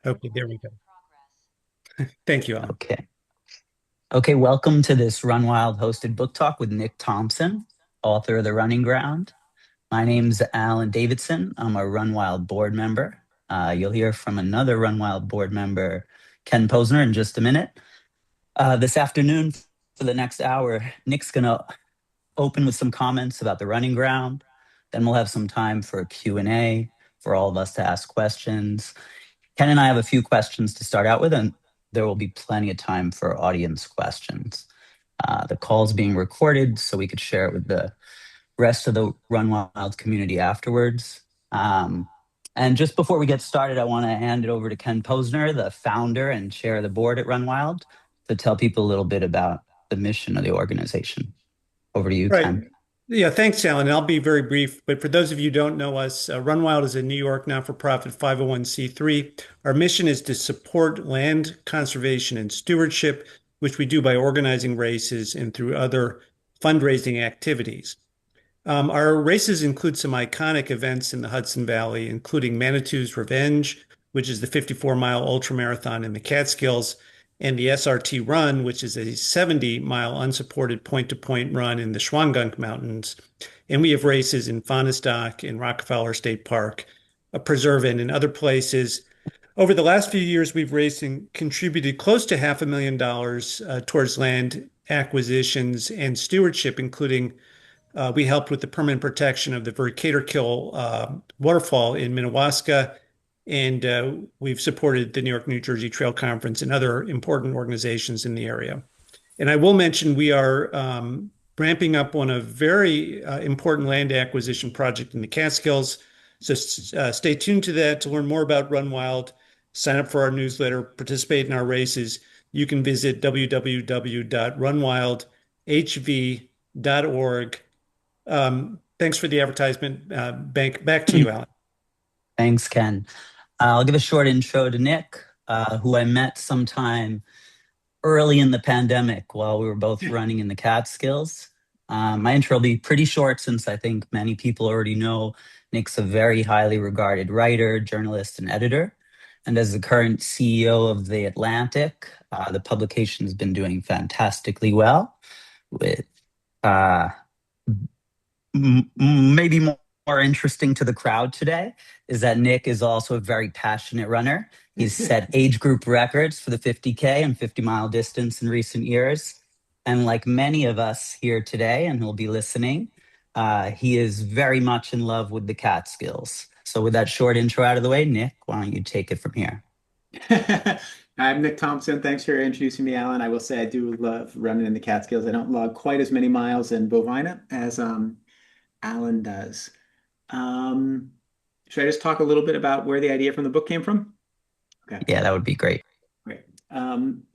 Okay, there we go. Thank you, Alan. Okay. Okay, welcome to this Run Wild hosted book talk with Nick Thompson, author of The Running Ground. My name's Alan Davidson. I'm a Run Wild board member. You'll hear from another Run Wild board member, Ken Posner, in just a minute. This afternoon, for the next hour, Nick's going to open with some comments about the running ground. Then we'll have some time for a Q&A for all of us to ask questions. Ken and I have a few questions to start out with, and there will be plenty of time for audience questions. The call's being recorded so we could share it with the rest of the Run Wild community afterwards. And just before we get started, I want to hand it over to Ken Posner, the founder and chair of the board at Run Wild, to tell people a little bit about the mission of the organization. Over to you, Right. Ken. Yeah, thanks, Alan. I'll be very brief. But for those of you who don't know us, Run Wild is a New York not-for-profit 501(c)(3). Our mission is to support land conservation and stewardship, which we do by organizing races and through other fundraising activities. Our races include some iconic events in the Hudson Valley, including Manitou's Revenge, which is the 54-mile ultramarathon in the Catskills, and the SRT Run, which is a 70-mile unsupported point-to-point run in the Shawangunk Mountains. And we have races in Fahnestock, in Rockefeller State Park, a preserve, and in other places. Over the last few years, we've raised and contributed close to $500,000 towards land acquisitions and stewardship, including we helped with the permanent protection of the Vercator waterfall in Minnewaska, and we've supported the New York, New Jersey Trail Conference and other important organizations in the area. And I will mention we are ramping up on a very important land acquisition project in the Catskills. So stay tuned to that to learn more about Run Wild, sign up for our newsletter, participate in our races. You can visit www.runwildhv.org. Thanks for the advertisement. Back to you, Alan. Thanks, Ken. I'll give a short intro to Nick, who I met sometime early in the pandemic while we were both running in the Catskills. My intro will be pretty short since I think many people already know Nick's a very highly regarded writer, journalist, and editor. And as the current CEO of The Atlantic, the publication has been doing fantastically well with uh, maybe more interesting to the crowd today is that Nick is also a very passionate runner. He's set age group records for the 50K and 50-mile distance in recent years. And like many of us here today, and who'll be listening, he is very much in love with the Catskills. So with that short intro out of the way, Nick, why don't you take it from here? I'm Nick Thompson. Thanks for introducing me, Alan. I will say I do love running in the Catskills. I don't log quite as many miles in Bovina as Alan does. Um, should I just talk a little bit about where the idea from the book came from? Okay, Yeah, that would be great. great.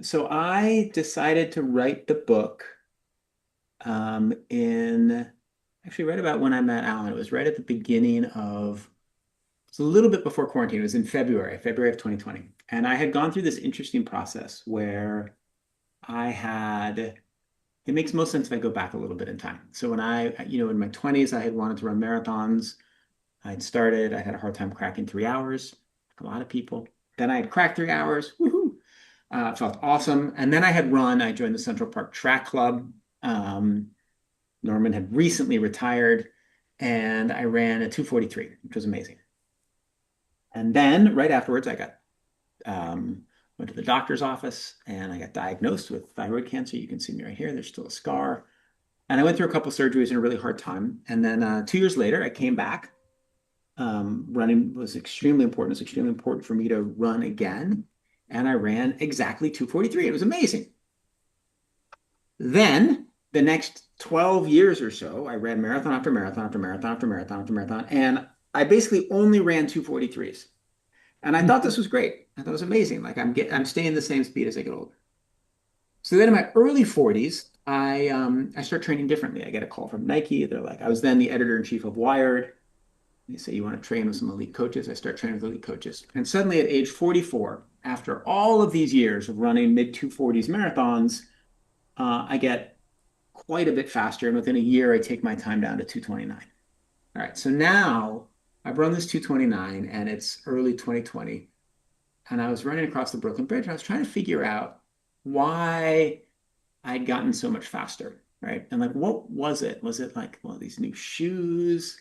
So I decided to write the book in actually right about when I met Alan. It was right at the beginning of, it's a little bit before quarantine. It was in February of 2020. And I had gone through this interesting process where I had, it makes most sense if I go back a little bit in time. So when in my 20s, I had wanted to run marathons. I had a hard time cracking 3 hours, like a lot of people. Then I had cracked 3 hours. Woohoo! Felt awesome. And then I joined the Central Park Track Club. Norman had recently retired, and I ran a 2:43, which was amazing. And then right afterwards, went to the doctor's office and I got diagnosed with thyroid cancer. You can see me right here. There's still a scar. And I went through a couple surgeries in a really hard time. And then 2 years later, I came back. Running was extremely important. It's extremely important for me to run again. And I ran exactly 2:43. It was amazing. Then the next 12 years or so, I ran marathon after marathon after marathon after marathon after marathon. And I basically only ran 2:43s. And I thought this was great. I thought it was amazing. Like I'm staying the same speed as I get older. So then in my early 40s, I start training differently. I get a call from Nike. They're like, I was then the editor-in-chief of Wired. They say you want to train with some elite coaches. I start training with elite coaches. And suddenly at age 44, after all of these years of running mid 240s marathons, I get quite a bit faster. And within a year, I take my time down to 229. All right. So now I've run this 229 and it's early 2020. and I was running across the Brooklyn Bridge, and I was trying to figure out why I'd gotten so much faster, right? And like, what was it? Was it like, well, these new shoes?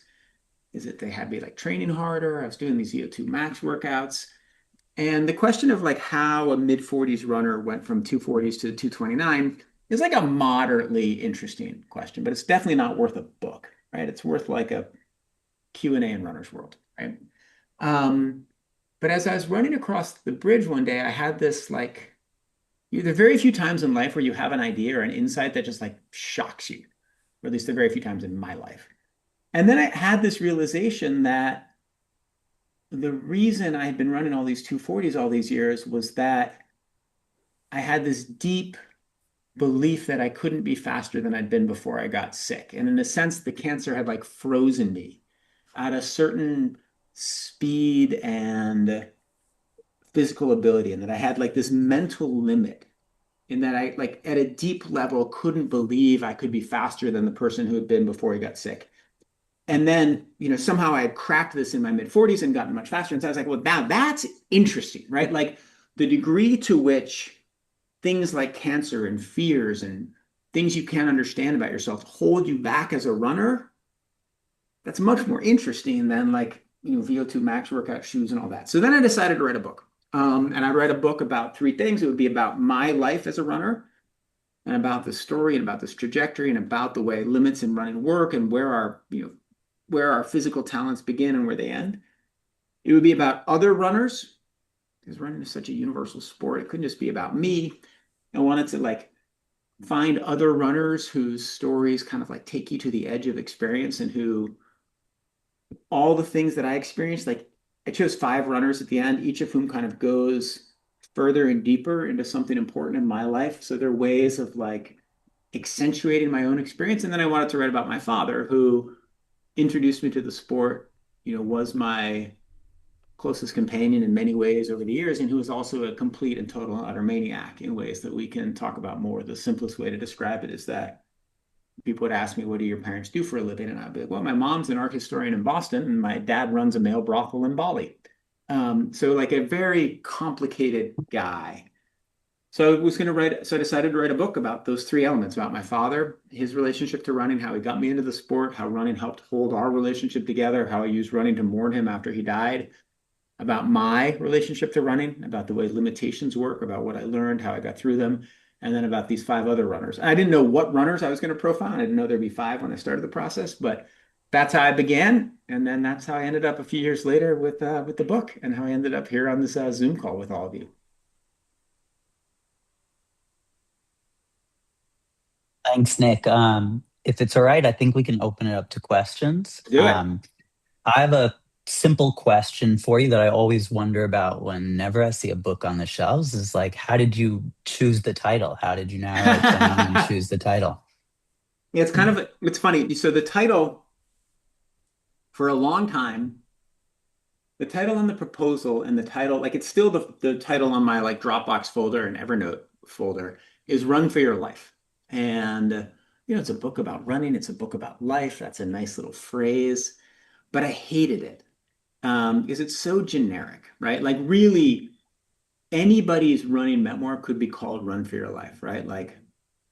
Is it they had me like training harder? I was doing these VO2 max workouts. And the question of like how a mid 40s runner went from 240s to 229 is like a moderately interesting question, but it's definitely not worth a book, right? It's worth like a Q&A in Runner's World, right? Um, but as I was running across the bridge one day, I had this like, there are very few times in life where you have an idea or an insight that just like shocks you, or at least there are very few times in my life. And then I had this realization that the reason I had been running all these 240s all these years was that I had this deep belief that I couldn't be faster than I'd been before I got sick. And in a sense, the cancer had like frozen me at a certain speed and physical ability, and that I had like this mental limit, in that I like at a deep level couldn't believe I could be faster than the person who had been before he got sick. And then, somehow I had cracked this in my mid 40s and gotten much faster. And so I was like, well, now that's interesting, right? Like the degree to which things like cancer and fears and things you can't understand about yourself hold you back as a runner, that's much more interesting than like, VO2 max workout shoes and all that. So then I decided to write a book. And I read a book about three things. It would be about my life as a runner, and about the story, and about this trajectory, and about the way limits in running work, and where our physical talents begin and where they end. It would be about other runners, because running is such a universal sport. It couldn't just be about me. I wanted to like find other runners whose stories kind of like take you to the edge of experience, and who all the things that I experienced, like I chose five runners at the end, each of whom kind of goes further and deeper into something important in my life. So they're ways of like accentuating my own experience. And then I wanted to write about my father, who introduced me to the sport, was my closest companion in many ways over the years, and who was also a complete and total and utter maniac in ways that we can talk about more. The simplest way to describe it is that people would ask me, what do your parents do for a living? And I'd be like, well, my mom's an art historian in Boston, and my dad runs a male brothel in Bali. So like a very complicated guy. So I decided to write a book about those three elements: about my father, his relationship to running, how he got me into the sport, how running helped hold our relationship together, how I used running to mourn him after he died, about my relationship to running, about the way limitations work, about what I learned, how I got through them, and then about these five other runners. I didn't know what runners I was going to profile. I didn't know there'd be five when I started the process, but that's how I began, and then that's how I ended up a few years later with the book, and how I ended up here on this Zoom call with all of you. Thanks, Nick. If it's all right, I think we can open it up to questions. Do it. I have a simple question for you that I always wonder about whenever I see a book on the shelves is like, how did you choose the title? How did you narrow it down and choose the title? Yeah, it's funny. So the title, for a long time, the title on the proposal and the title, like it's still the title on my like Dropbox folder and Evernote folder, is Run for Your Life. And it's a book about running, it's a book about life. That's a nice little phrase, but I hated it, because it's so generic, right? Like really anybody's running memoir could be called Run for Your Life, right? Like,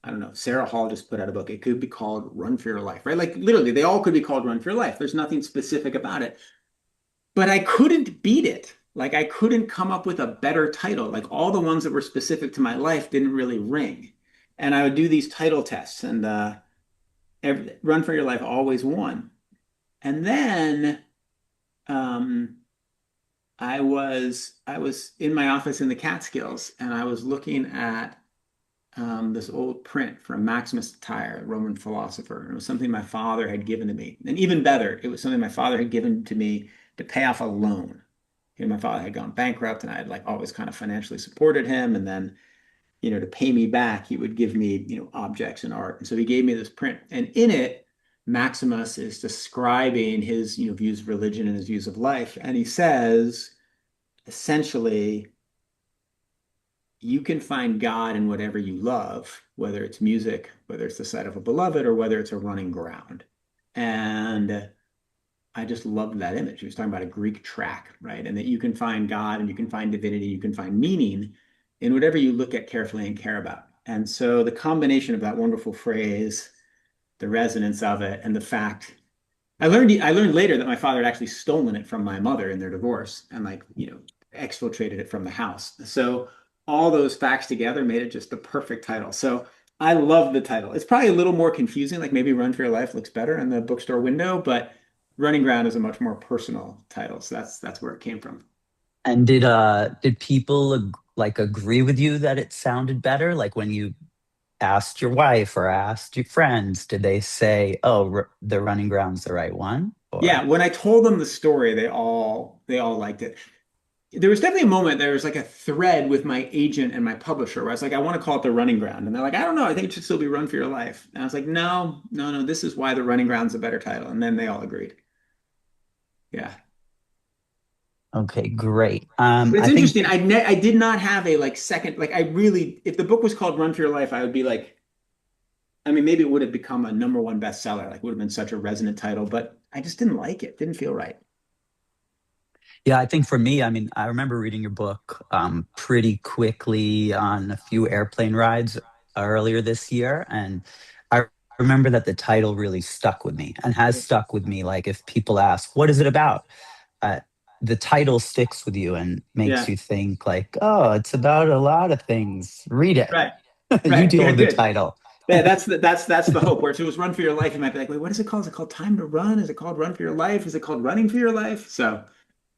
I don't know, Sarah Hall just put out a book. It could be called Run for Your Life, right? Like literally, they all could be called Run for Your Life. There's nothing specific about it. But I couldn't beat it. Like I couldn't come up with a better title. Like all the ones that were specific to my life didn't really ring. And I would do these title tests, and Run for Your Life always won. And then um, I was in my office in the Catskills, and I was looking at this old print from Maximus Tyre, a Roman philosopher. And it was something my father had given to me. And even better, it was something my father had given to me to pay off a loan. My father had gone bankrupt, and I had like always kind of financially supported him. And then, to pay me back, he would give me, objects and art. And so he gave me this print. And in it, Maximus is describing his, views of religion and his views of life. And he says, essentially, you can find God in whatever you love, whether it's music, whether it's the sight of a beloved, or whether it's a running ground. And I just loved that image. He was talking about a Greek track, right? And that you can find God and you can find divinity, you can find meaning in whatever you look at carefully and care about. And so the combination of that wonderful phrase, the resonance of it, and the fact I learned later that my father had actually stolen it from my mother in their divorce and exfiltrated it from the house. So all those facts together made it just the perfect title. So I love the title. It's probably a little more confusing, like maybe Run for Your Life looks better in the bookstore window, but Running Ground is a much more personal title. So that's where it came from. And did people like agree with you that it sounded better? Like when you asked your wife or asked your friends, did they say, "Oh, the running ground's the right one"? Yeah, Or when I told them the story, they all liked it. There was definitely a moment, there was like a thread with my agent and my publisher where I was like, I want to call it the Running Ground. And they're like, I don't know, I think it should still be Run for Your Life. And I was like, no, no, no, this is why the Running Ground's a better title. And then they all agreed. Yeah. okay, great. But it's I think interesting. I did not have a like second, like I really, if the book was called Run for Your Life, I would be like, I mean, maybe it would have become a number one bestseller. Like, would have been such a resonant title, but I just didn't like it. Didn't feel right. Yeah, I think for me, I mean, I remember reading your book pretty quickly on a few airplane rides earlier this year. And I remember that the title really stuck with me and has stuck with me. Like, if people ask, what is it about? Uh, the title sticks with you and makes Yeah. you think, like, oh, it's about a lot of things. Read it. Right. You Right. deal Yeah, with the good. title. Yeah, that's the hope. Where if it was Run for Your Life, you might be like, wait, what is it called? Is it called Time to Run? Is it called Run for Your Life? Is it called Running for Your Life? So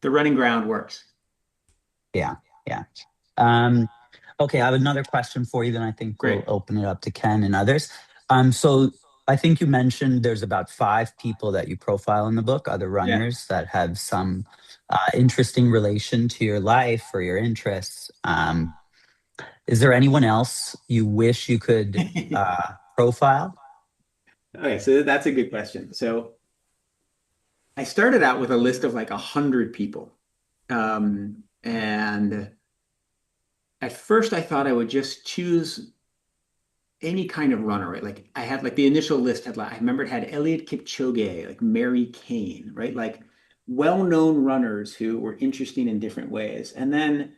the running ground works. Yeah, yeah. Um, okay, I have another question for you, then I think we'll Great. open it up to Ken and others. So I think you mentioned there's about five people that you profile in the book, other Yeah. runners that have some interesting relation to your life or your interests. Is there anyone else you wish you could profile? Okay, so that's a good question. So I started out with a list of like 100 people. And at first I thought I would just choose any kind of runner, right? Like I had like the initial list had like I remember it had Eliud Kipchoge, like Mary Kane, right? Like well-known runners who were interesting in different ways. And then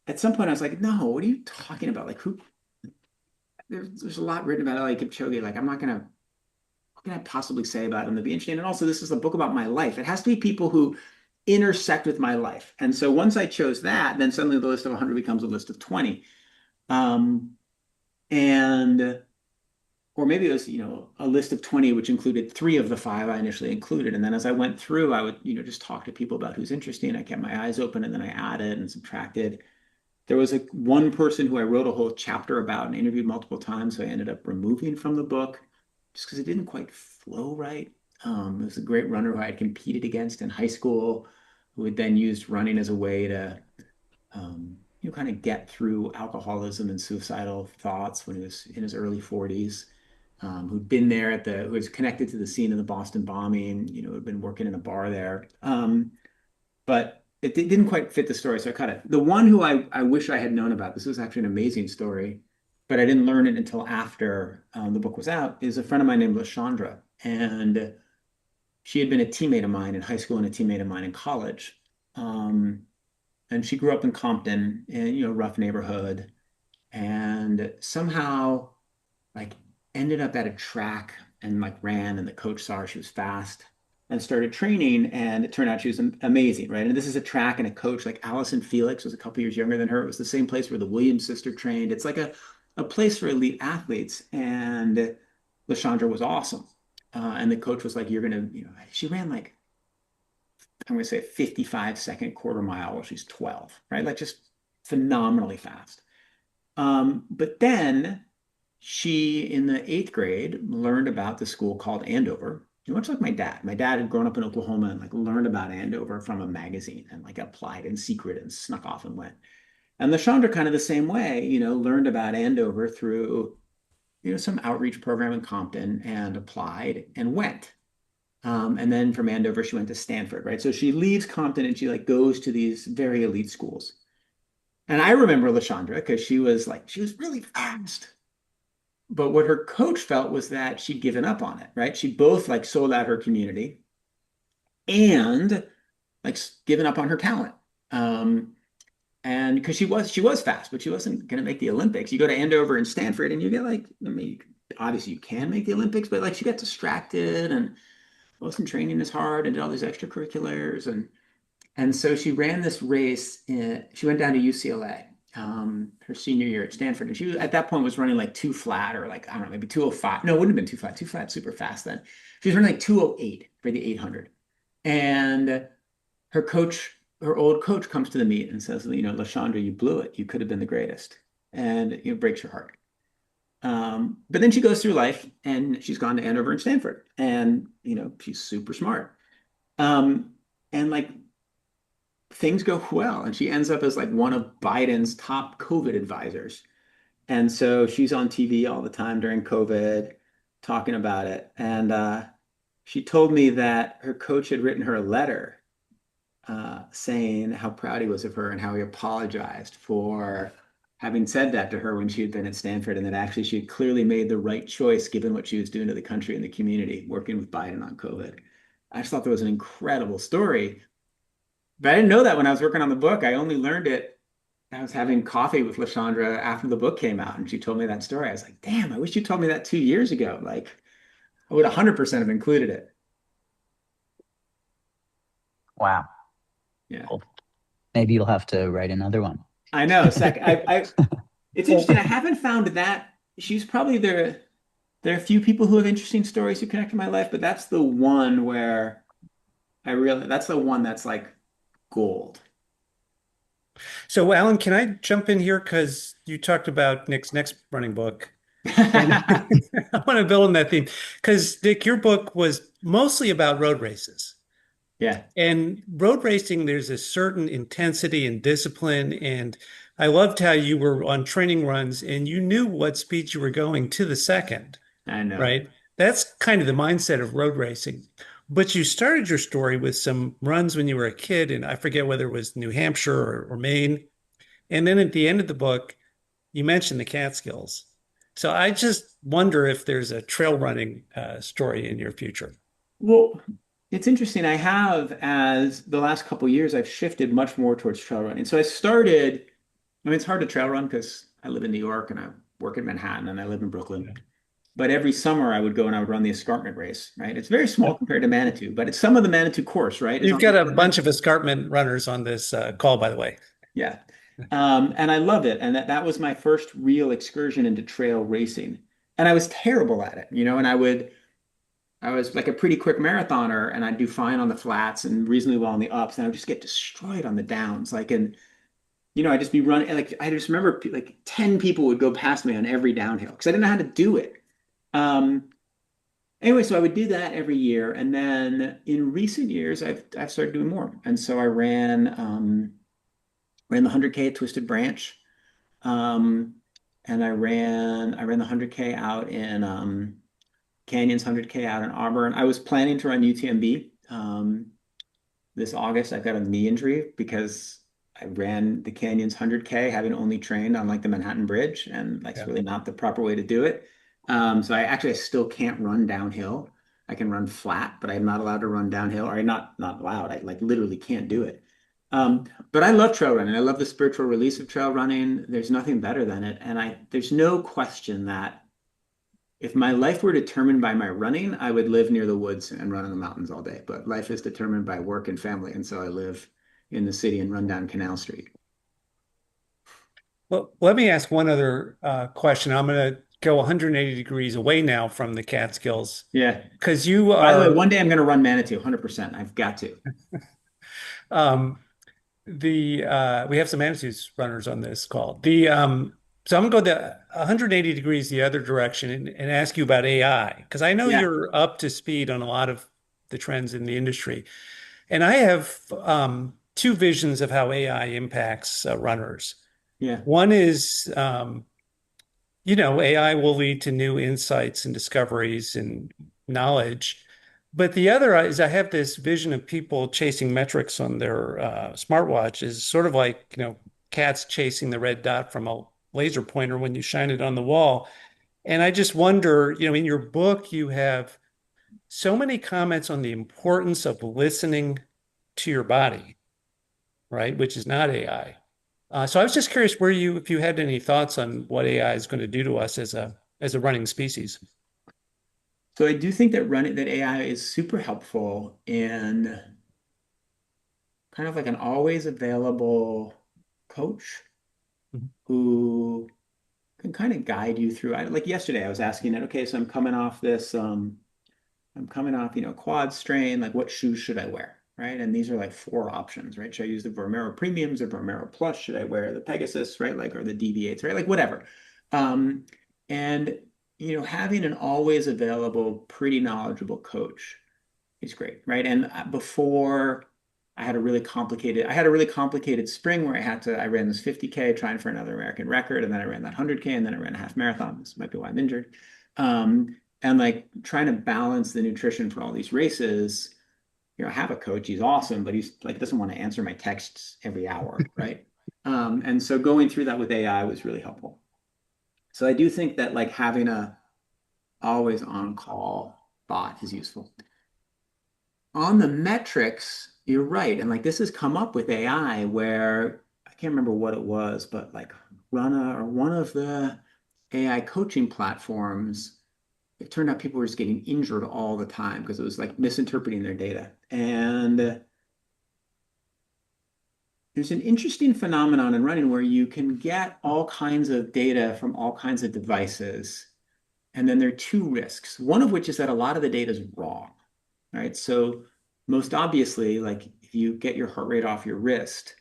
at some point I was like, no, what are you talking about? Like who there's a lot written about Eliud Kipchoge. Like I'm not gonna what can I possibly say about him to be interesting? And also this is a book about my life. It has to be people who intersect with my life. And so once I chose that, then suddenly the list of 100 becomes a list of 20. Um, and or maybe it was, a list of 20, which included three of the five I initially included. And then as I went through, I would, just talk to people about who's interesting. I kept my eyes open and then I added and subtracted. There was one person who I wrote a whole chapter about and interviewed multiple times. So I ended up removing from the book just because it didn't quite flow right. It was a great runner who I had competed against in high school, who had then used running as a way to kind of get through alcoholism and suicidal thoughts when he was in his early 40s, who'd been there who was connected to the scene of the Boston bombing, had been working in a bar there. But it didn't quite fit the story, so I cut it. The one who I wish I had known about, this was actually an amazing story, but I didn't learn it until after the book was out, is a friend of mine named LaShondra. And she had been a teammate of mine in high school and a teammate of mine in college. Um, and she grew up in Compton, in rough neighborhood, and somehow like ended up at a track and like ran, and the coach saw her, she was fast and started training, and it turned out she was amazing, right? And this is a track and a coach like Allison Felix was a couple years younger than her. It was the same place where the Williams sister trained. It's like a place for elite athletes, and LaShondra was awesome. And the coach was like, you're gonna, she ran like I'm going to say a 55-second quarter mile while she's 12, right? Like just phenomenally fast. But then she, in the eighth grade, learned about the school called Andover. Much like my dad. My dad had grown up in Oklahoma and like learned about Andover from a magazine and like applied in secret and snuck off and went. And LaShondra kind of the same way, learned about Andover through, some outreach program in Compton and applied and went. And then from Andover, she went to Stanford, right? So she leaves Compton and she like goes to these very elite schools. And I remember LaShondra because she was really fast. But what her coach felt was that she'd given up on it, right? She both like sold out her community and like given up on her talent. Um, and because she was fast, but she wasn't going to make the Olympics. You go to Andover and Stanford, and you get like, I mean, obviously you can make the Olympics, but like she got distracted and wasn't training as hard and did all these extracurriculars, and so she ran this race. She went down to UCLA her senior year at Stanford, and she was at that point was running like two flat or like I don't know, maybe 205. No, it wouldn't have been two flat. Two flat super fast then. She was running like 208 for the 800, and her coach, her old coach, comes to the meet and says, LaShondra, you blew it. You could have been the greatest, and it breaks your heart. But then she goes through life, and she's gone to Andover and Stanford, and she's super smart. Um, and like things go well, and she ends up as like one of Biden's top COVID advisors. And so she's on TV all the time during COVID talking about it. And she told me that her coach had written her a letter saying how proud he was of her and how he apologized for having said that to her when she had been at Stanford, and that actually she had clearly made the right choice given what she was doing to the country and the community working with Biden on COVID. I just thought that was an incredible story. But I didn't know that when I was working on the book. I only learned it. I was having coffee with LaShondra after the book came out, and she told me that story. I was like, damn, I wish you told me that 2 years ago. Like, I would 100% have included it. Wow. Yeah. Well, maybe you'll have to write another one. I know. It's interesting. I haven't found that she's probably there are a few people who have interesting stories who connect to my life, but that's the one where that's the one that's like gold. So, Alan, can I jump in here? Because you talked about Nick's next running book. And I want to build on that theme. Because, Nick, your book was mostly about road races. Yeah, And road racing, there's a certain intensity and discipline. And I loved how you were on training runs and you knew what speed you were going to the second, I know. right? That's kind of the mindset of road racing. But you started your story with some runs when you were a kid, and I forget whether it was New Hampshire or Maine. And then at the end of the book, you mentioned the Catskills. So I just wonder if there's a trail running story in your future. Well, it's interesting. I have, as the last couple of years, I've shifted much more towards trail running. So I started, I mean, it's hard to trail run because I live in New York and I work in Manhattan and I live in Brooklyn. But every summer I would go and I would run the escarpment race, right? It's very small Yep. compared to Manitou, but it's some of the Manitou course, right? Is You've on the got a escarpment. bunch of escarpment runners on this call, by the way. Yeah. And I love it. And that was my first real excursion into trail racing. And I was terrible at it, and I was like a pretty quick marathoner and I'd do fine on the flats and reasonably well on the ups. And I would just get destroyed on the downs. Like, and, I'd just be running. Like, I just remember like 10 people would go past me on every downhill because I didn't know how to do it. Um, anyway, so I would do that every year. And then in recent years, I've started doing more. And so I ran the 100K at Twisted Branch. Um, and I ran the 100K out in Canyons 100K out in Auburn. I was planning to run UTMB this August. I've got a knee injury because I ran the Canyons 100K having only trained on like the Manhattan Bridge, and like it's Yeah. really not the proper way to do it. So I still can't run downhill. I can run flat, but I'm not allowed to run downhill, or not allowed. I like literally can't do it. But I love trail running. I love the spiritual release of trail running. There's nothing better than it. And there's no question that if my life were determined by my running, I would live near the woods and run in the mountains all day. But life is determined by work and family. And so I live in the city and run down Canal Street. Well, let me ask one other question. I'm going to go 180 degrees away now from the Catskills Yeah. because you By the way, are one day I'm going to run Manitou, 100%. I've got to. um, the we have some Ansus runners on this call. So I'm gonna go the 180 degrees the other direction and ask you about AI because I know Yeah. you're up to speed on a lot of the trends in the industry. And I have two visions of how AI impacts runners. Yeah. One is AI will lead to new insights and discoveries and knowledge. But the other is I have this vision of people chasing metrics on their smartwatches, sort of like, cats chasing the red dot from a laser pointer when you shine it on the wall. And I just wonder, in your book, you have so many comments on the importance of listening to your body, right? Which is not AI. So I was just curious if you had any thoughts on what AI is going to do to us as a running species. So I do think that AI is super helpful in kind of like an always available coach Mhm. who can kind of guide you through. Like yesterday, I was asking it, okay, so I'm coming off, quad strain. Like, what shoes should I wear? Right. And these are like four options, right? Should I use the Vomero Premiums or Vomero Plus? Should I wear the Pegasus, right? Like, or the DV8s, right? Like, whatever. Um, and, having an always available, pretty knowledgeable coach is great, right? And before I had a really complicated spring where I ran this 50K trying for another American record, and then I ran that 100K, and then I ran a half marathon. This might be why I'm injured. And like trying to balance the nutrition for all these races, I have a coach, he's awesome, but he's like doesn't want to answer my texts every hour, right? And so going through that with AI was really helpful. So I do think that like having a always on call bot is useful. On the metrics, you're right. And like this has come up with AI where I can't remember what it was, but like Runa or one of the AI coaching platforms, it turned out people were just getting injured all the time because it was like misinterpreting their data. And there's an interesting phenomenon in running where you can get all kinds of data from all kinds of devices. And then there are two risks, one of which is that a lot of the data is wrong, right? So most obviously, like if you get your heart rate off your wrist,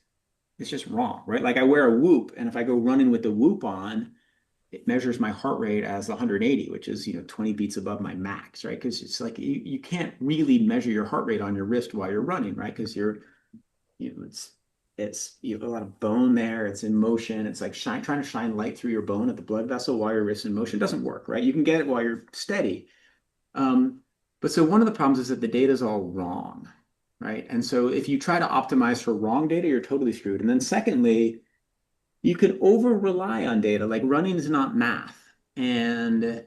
it's just wrong, right? Like I wear a Whoop, and if I go running with the Whoop on, it measures my heart rate as 180, which is 20 beats above my max, right? Because it's like you can't really measure your heart rate on your wrist while you're running, right? Because it's you have a lot of bone there, it's in motion, it's like trying to shine light through your bone at the blood vessel while your wrist in motion doesn't work, right? You can get it while you're steady. um, but so one of the problems is that the data is all wrong, right? And so if you try to optimize for wrong data, you're totally screwed. And then secondly, you can over rely on data. Like running is not math. And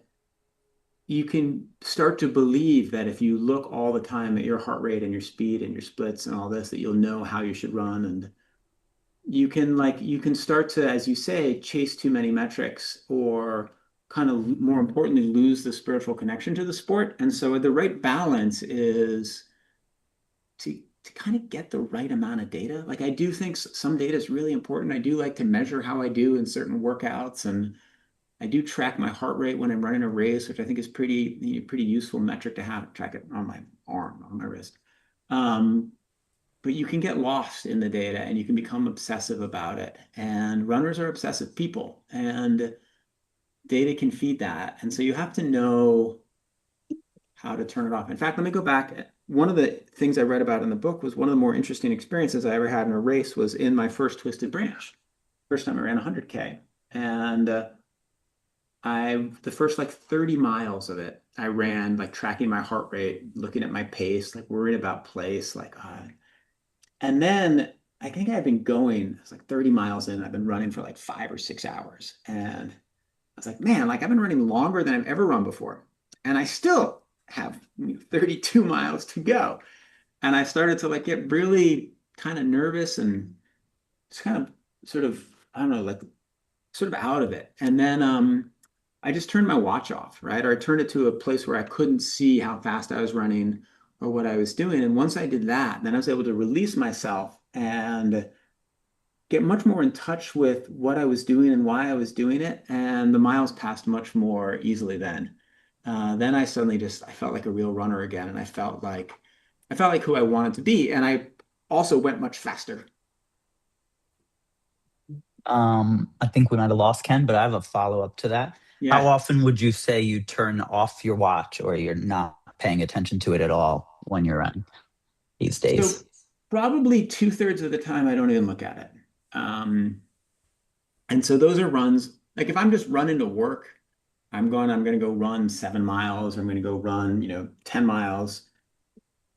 you can start to believe that if you look all the time at your heart rate and your speed and your splits and all this, that you'll know how you should run. And you can start to, as you say, chase too many metrics or kind of more importantly, lose the spiritual connection to the sport. And so the right balance is to kind of get the right amount of data. Like I do think some data is really important. I do like to measure how I do in certain workouts, and I do track my heart rate when I'm running a race, which I think is pretty useful metric to have. Track it on my arm, on my wrist. Um, but you can get lost in the data and you can become obsessive about it. And runners are obsessive people, and data can feed that. And so you have to know how to turn it off. In fact, let me go back. One of the things I read about in the book was one of the more interesting experiences I ever had in a race was in my first Twisted Branch. First time I ran 100K. And the first like 30 miles of it, I ran like tracking my heart rate, looking at my pace, like worried about place, and then I think I've been going, it's like 30 miles in, I've been running for like 5 or 6 hours. And I was like, man, like I've been running longer than I've ever run before. And I still have 32 miles to go. And I started to like get really kind of nervous and just kind of sort of, I don't know, like sort of out of it. And then I just turned my watch off, right? Or I turned it to a place where I couldn't see how fast I was running or what I was doing. And once I did that, then I was able to release myself and get much more in touch with what I was doing and why I was doing it. And the miles passed much more easily then. Then I suddenly I felt like a real runner again. And I felt like who I wanted to be. And I also went much faster. I think we might have lost Ken, but I have a follow up to that. How Yeah. often would you say you turn off your watch or you're not paying attention to it at all when you're running these So days? probably two-thirds of the time I don't even look at it. Um, and so those are runs. Like if I'm just running to work, I'm going to go run 7 miles, or I'm going to go run, 10 miles.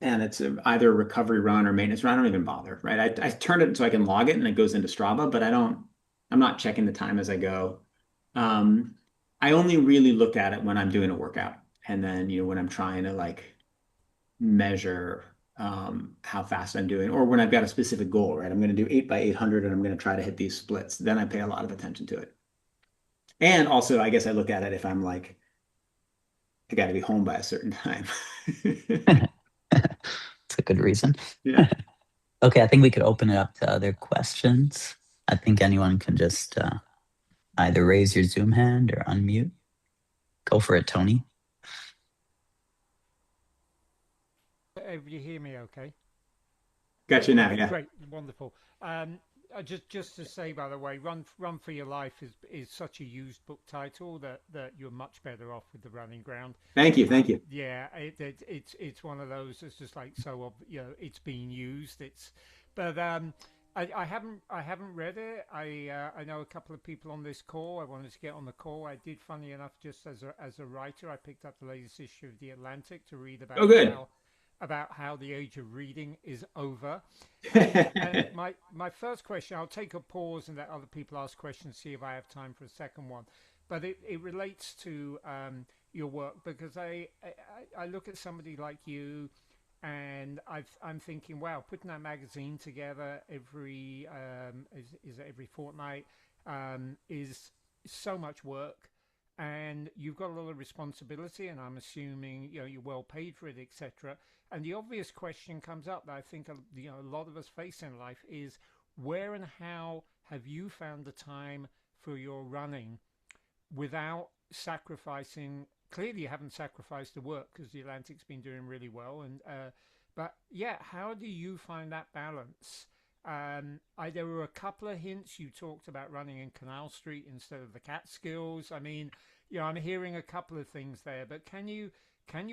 And it's either a recovery run or maintenance run. I don't even bother, right? I turn it so I can log it and it goes into Strava, but I'm not checking the time as I go. Um, I only really look at it when I'm doing a workout. And then, when I'm trying to like measure how fast I'm doing, or when I've got a specific goal, right? I'm going to do 8 by 800 and I'm going to try to hit these splits. Then I pay a lot of attention to it. And also, I guess I look at it if I'm like, I got to be home by a certain time. It's a good reason. Yeah. Okay, I think we could open it up to other questions. I think anyone can just either raise your Zoom hand or unmute. Go for it, Tony. You hear me okay? Gotcha now. Okay, Yeah. great, wonderful. Um, just to say, by the way, Run for Your Life is such a used book title that you're much better off with the Running Ground. Thank you. Thank you. Yeah, it's one of those. It's just like so, it's being used. But I haven't read it. I know a couple of people on this call. I wanted to get on the call. I did, funny enough, just as a writer, I picked up the latest issue of the Atlantic to read Oh, good. about how the age of reading is over. And Sure. my first question, I'll take a pause and let other people ask questions, see if I have time for a second one. But it relates to your work because I look at somebody like you and I'm thinking, wow, putting that magazine together is it every fortnight is so much work, and you've got a lot of responsibility, and I'm assuming you're well paid for it, etc. And the obvious question comes up that I think a lot of us face in life is where and how have you found the time for your running without sacrificing. Clearly, you haven't sacrificed the work because the Atlantic's been doing really well. And but yeah, how do you find that balance? There were a couple of hints you talked about running in Canal Street instead of the Catskills. I mean, I'm hearing a couple of things there, but can you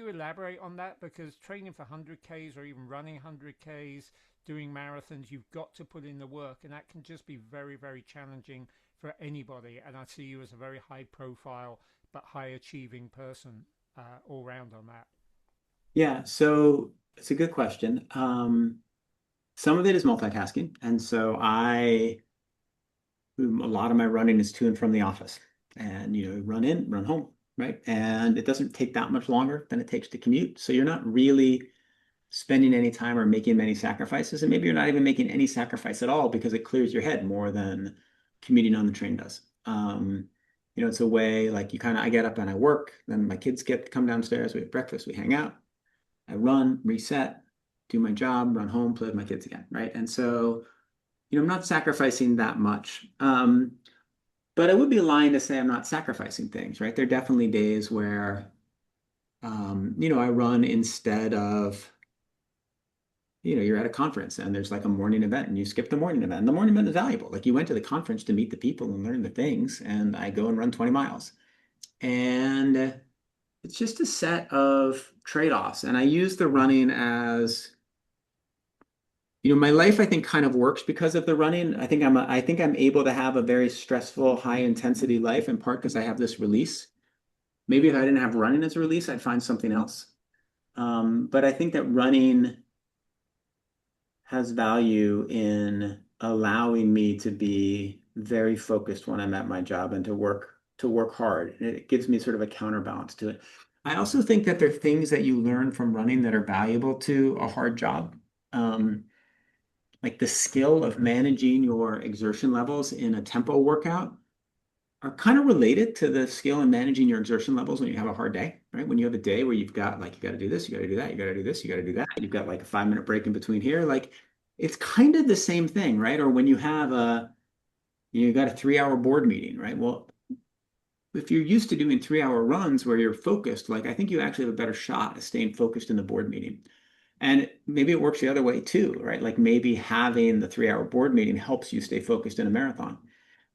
elaborate on that? Because training for 100Ks or even running 100Ks, doing marathons, you've got to put in the work, and that can just be very, very challenging for anybody. And I see you as a very high profile but high achieving person all round on that. Yeah. So it's a good question. Some of it is multitasking. And so a lot of my running is to and from the office and, run in, run home, right? And it doesn't take that much longer than it takes to commute. So you're not really spending any time or making many sacrifices. And maybe you're not even making any sacrifice at all because it clears your head more than commuting on the train does. It's a way like I get up and I work, then my kids come downstairs, we have breakfast, we hang out, I run, reset, do my job, run home, play with my kids again, right? And so, I'm not sacrificing that much. But I would be lying to say I'm not sacrificing things, right? There are definitely days where, I run instead of, you're at a conference and there's like a morning event and you skip the morning event. And the morning event is valuable. Like you went to the conference to meet the people and learn the things, and I go and run 20 miles. And it's just a set of trade-offs. And I use the running as, my life I think kind of works because of the running. I think I'm able to have a very stressful, high intensity life in part because I have this release. Maybe if I didn't have running as a release, I'd find something else. But I think that running has value in allowing me to be very focused when I'm at my job and to work hard. And it gives me sort of a counterbalance to it. I also think that there are things that you learn from running that are valuable to a hard job. Like the skill of managing your exertion levels in a tempo workout are kind of related to the skill in managing your exertion levels when you have a hard day, right? When you have a day where you've got like, you got to do this, you got to do that, you got to do this, you got to do that. You've got like a 5 minute break in between here. Like it's kind of the same thing, right? Or when you got a 3 hour board meeting, right? Well, if you're used to doing 3 hour runs where you're focused, like I think you actually have a better shot at staying focused in the board meeting. And maybe it works the other way too, right? Like maybe having the 3 hour board meeting helps you stay focused in a marathon.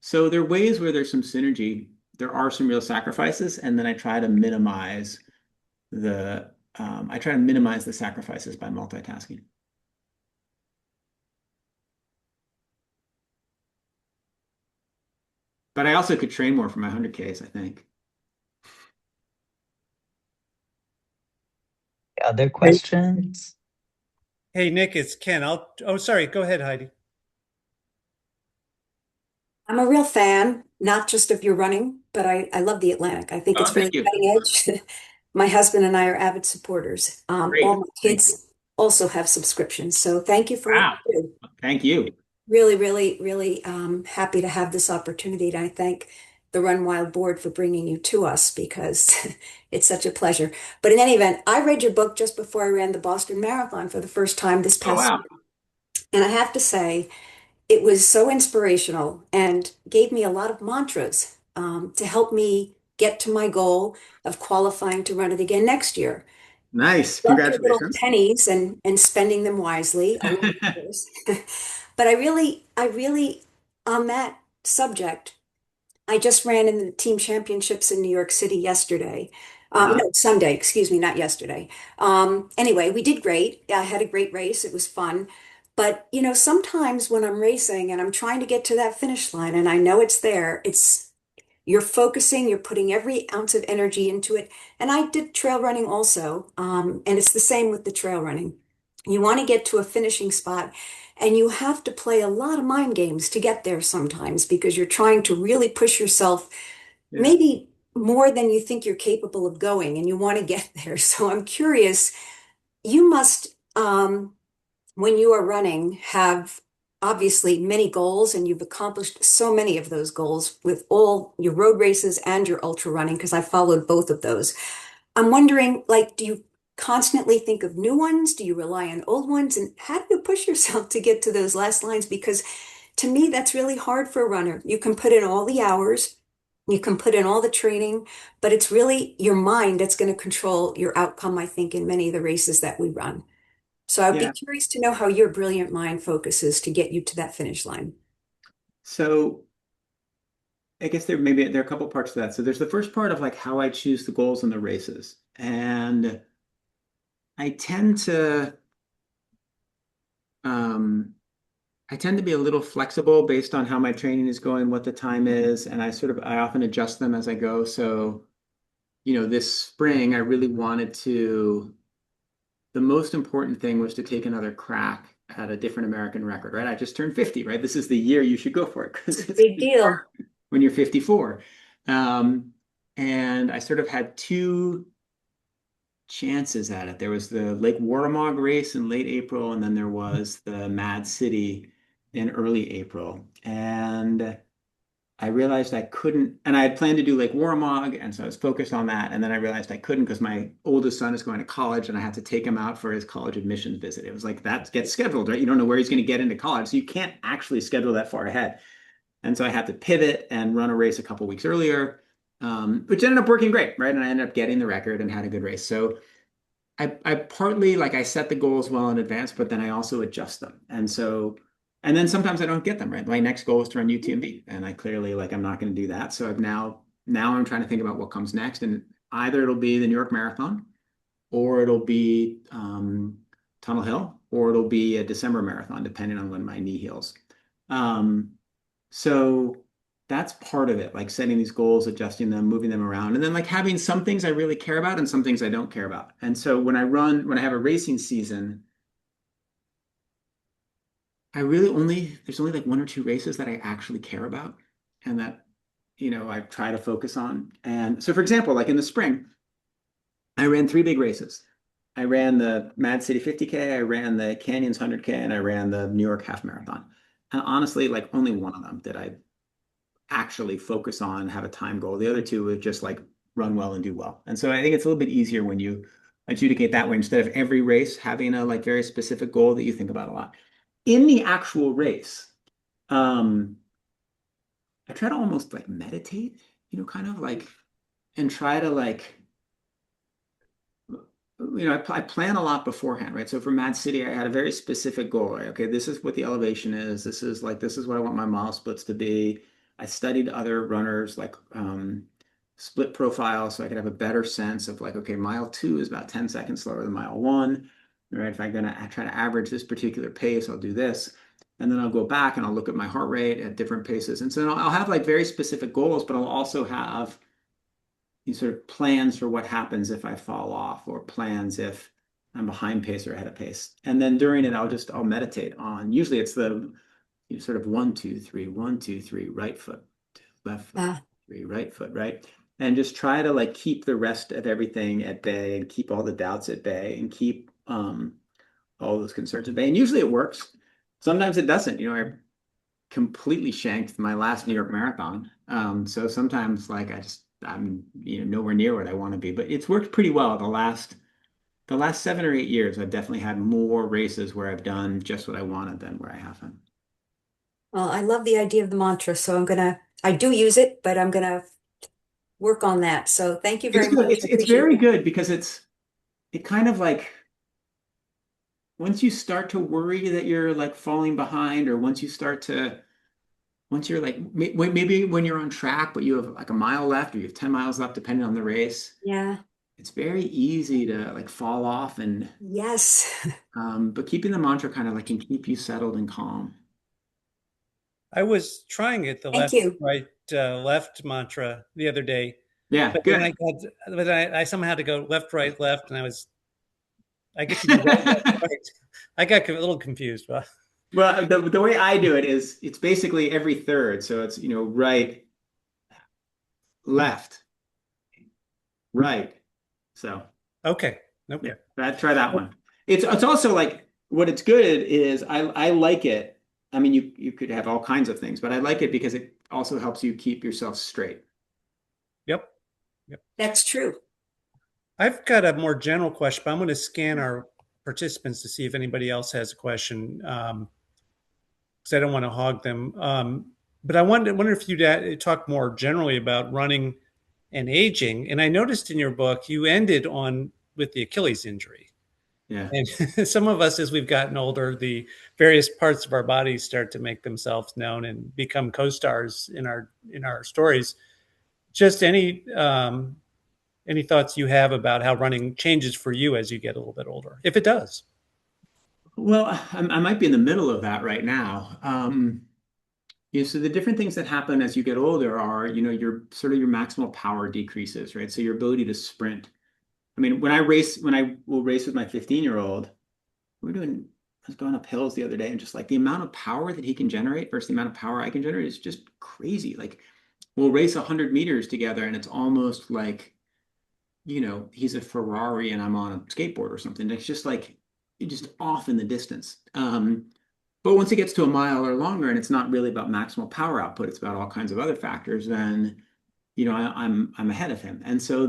So there are ways where there's some synergy. There are some real sacrifices, and then I try to minimize the sacrifices by multitasking. But I also could train more for my 100Ks, I think. Other Hey, questions? hey, Nick, it's Ken. Oh, sorry. Go ahead, Heidi. I'm a real fan, not just of your running, but I love the Atlantic. I think it's Oh, very thank you. cutting edge. My husband and I are avid supporters. All Great. my Thank you. kids also have subscriptions. So thank you for what Wow. you do. Thank you. Really, really, really happy to have this opportunity. And I thank the Run Wild board for bringing you to us because it's such a pleasure. But in any event, I read your book just before I ran the Boston Marathon for the first time this Oh, past wow. year. And I have to say, it was so inspirational and gave me a lot of mantras to help me get to my goal of qualifying to run it again next year. Nice. Love your little Congratulations. pennies and spending them wisely, always, of course. But I really, on that subject, I just ran in the team championships in New York City yesterday. Wow. No, Sunday, excuse me, not yesterday. Anyway, we did great. I had a great race. It was fun. But, sometimes when I'm racing and I'm trying to get to that finish line and I know it's there, you're focusing, you're putting every ounce of energy into it. And I did trail running also. And it's the same with the trail running. You want to get to a finishing spot, and you have to play a lot of mind games to get there sometimes because you're trying to really push yourself, Yeah. maybe more than you think you're capable of going, and you want to get there. So I'm curious, you must, when you are running, have obviously many goals, and you've accomplished so many of those goals with all your road races and your ultra running, because I followed both of those. I'm wondering, like, do you constantly think of new ones? Do you rely on old ones? And how do you push yourself to get to those last lines? Because to me, that's really hard for a runner. You can put in all the hours, you can put in all the training, but it's really your mind that's going to control your outcome, I think, in many of the races that we run. So I'd be Yeah. curious to know how your brilliant mind focuses to get you to that finish line. So I guess there are a couple parts to that. So there's the first part of like how I choose the goals in the races. And I tend to um I tend to be a little flexible based on how my training is going, what the time is, and I often adjust them as I go. So, this spring I really wanted to the most important thing was to take another crack at a different American record, right? I just turned 50, right? This is the year you should go for it because it's Big deal. when you're 54. Um, and I sort of had two chances at it. There was the Lake Warramog race in late April, and then there was the Mad City in early April. And I realized I couldn't, and I had planned to do Lake Warramog, and so I was focused on that. And then I realized I couldn't because my oldest son is going to college, and I had to take him out for his college admissions visit. It was like that gets scheduled, right? You don't know where he's going to get into college, so you can't actually schedule that far ahead. And so I had to pivot and run a race a couple weeks earlier, which ended up working great, right? And I ended up getting the record and had a good race. So I partly like I set the goals well in advance, but then I also adjust them. And then sometimes I don't get them right. My next goal is to run UTMB, and I clearly like I'm not going to do that. So now I'm trying to think about what comes next, and either it'll be the New York Marathon, or it'll be Tunnel Hill, or it'll be a December marathon, depending on when my knee heals. Um, so that's part of it, like setting these goals, adjusting them, moving them around, and then like having some things I really care about and some things I don't care about. And so when I have a racing season, there's only like one or two races that I actually care about and that, I try to focus on. And so, for example, like in the spring, I ran three big races. I ran the Mad City 50K, I ran the Canyons 100K, and I ran the New York Half Marathon. And honestly, like only one of them did I actually focus on, have a time goal. The other two would just like run well and do well. And so I think it's a little bit easier when you adjudicate that way instead of every race having a like very specific goal that you think about a lot. In the actual race, um, I try to almost like meditate, kind of like and try to like I plan a lot beforehand, right? So for Mad City, I had a very specific goal. Right? Okay, this is what the elevation is. This is what I want my mile splits to be. I studied other runners like split profile so I could have a better sense of like, okay, mile two is about 10 seconds slower than mile one. Right? If I'm gonna try to average this particular pace, I'll do this. And then I'll go back and I'll look at my heart rate at different paces. And so I'll have like very specific goals, but I'll also have these sort of plans for what happens if I fall off or plans if I'm behind pace or ahead of pace. And then during it, I'll meditate on, usually it's the sort of 1, 2, 3, 1, 2, 3, right foot, left foot, Ah, three, right foot, right. and just try to like keep the rest of everything at bay and keep all the doubts at bay and keep all those concerns at bay. And usually it works. Sometimes it doesn't. I completely shanked my last New York Marathon. So sometimes like I'm nowhere near what I want to be, but it's worked pretty well the last 7 or 8 years. I've definitely had more races where I've done just what I wanted than where I haven't. Well, I love the idea of the mantra, so I do use it, but I'm gonna work on that. So thank you It's very good. much. I It's appreciate very that. good because it kind of like once you start to worry that you're like falling behind, or once you're like maybe when you're on track, but you have like a mile left or you have 10 miles left, depending on the race, Yeah. it's very easy to like fall off. And Yes. but keeping the mantra kind of like can keep you settled and calm. I was trying it, the Thank left, you. right, left mantra the other day, Yeah, but then good. I somehow had to go left, right, left, and I guess you do right, left, right. I got a little confused. But Well, the way I do it is it's basically every third. So it's, right, left, right. So okay, yeah, okay. try that one. It's also like what it's good is I like it. I mean, you could have all kinds of things, but I like it because it also helps you keep yourself straight. Yep, yep. That's true. I've got a more general question, but I'm going to scan our participants to see if anybody else has a question, because I don't want to hog them. But wonder if you'd talk more generally about running and aging. And I noticed in your book you ended on with the Achilles injury. Yeah. And some of us, as we've gotten older, the various parts of our bodies start to make themselves known and become co-stars in our stories. Just any thoughts you have about how running changes for you as you get a little bit older, if it does? Well, I might be in the middle of that right now. So the different things that happen as you get older are, your sort of your maximal power decreases, right? So your ability to sprint. I mean, when I will race with my 15-year-old, I was going up hills the other day, and just like the amount of power that he can generate versus the amount of power I can generate is just crazy. Like we'll race 100 meters together, and it's almost like, he's a Ferrari and I'm on a skateboard or something. It's just like, you're just off in the distance. But once it gets to a mile or longer, and it's not really about maximal power output, it's about all kinds of other factors, then, I'm ahead of him. And so